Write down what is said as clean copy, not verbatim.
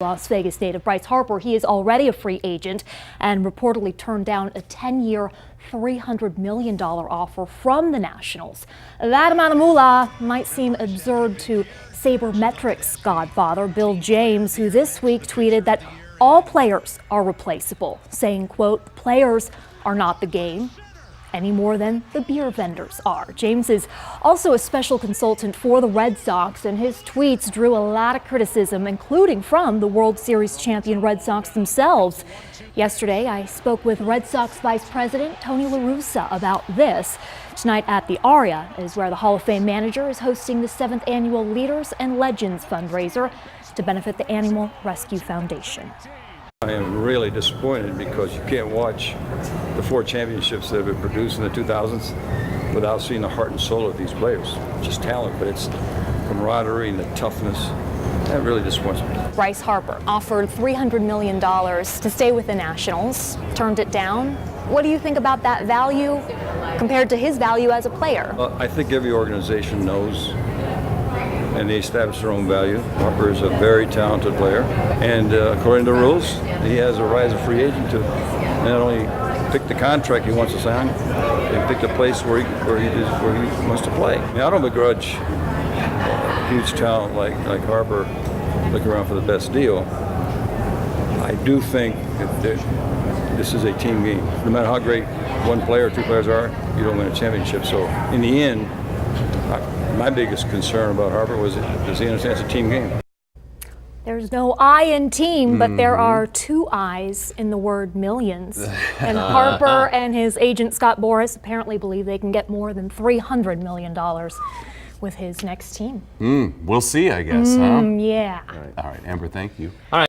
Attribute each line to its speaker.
Speaker 1: Las Vegas native Bryce Harper, he is already a free agent and reportedly turned down a 10-year, $300 million offer from the Nationals. That amount of moolah might seem absurd to sabermetrics godfather Bill James, who this week tweeted that all players are replaceable, saying, quote, "Players are not the game any more than the beer vendors are." James is also a special consultant for the Red Sox, and his tweets drew a lot of criticism, including from the World Series champion Red Sox themselves. Yesterday, I spoke with Red Sox Vice President Tony La Russa about this. Tonight at the Aria is where the Hall of Fame manager is hosting the 7th annual Leaders and Legends fundraiser to benefit the Animal Rescue Foundation.
Speaker 2: I am really disappointed because you can't watch the 4 championships that have been produced in the 2000s without seeing the heart and soul of these players. Just talent, but it's camaraderie and the toughness. That really disappoints me.
Speaker 1: Bryce Harper offered $300 million to stay with the Nationals, turned it down. What do you think about that value compared to his value as a player?
Speaker 2: Well, I think every organization knows and they establish their own value. Harper is a very talented player, and according to the rules, he has a right as a free agent to not only pick the contract he wants to sign, and pick the place where he wants to play. I mean, I don't begrudge a huge talent like Harper looking around for the best deal. I do think that this is a team game. No matter how great one player or 2 players are, you don't win a championship. So in the end, my biggest concern about Harper was, does he understand it's a team game?
Speaker 1: There's no I in team, but there are 2 I's in the word millions. And Harper and his agent Scott Boras apparently believe they can get more than $300 million with his next team.
Speaker 3: We'll see, I guess, huh?
Speaker 1: Yeah.
Speaker 3: All right, Amber, thank you.
Speaker 4: All right.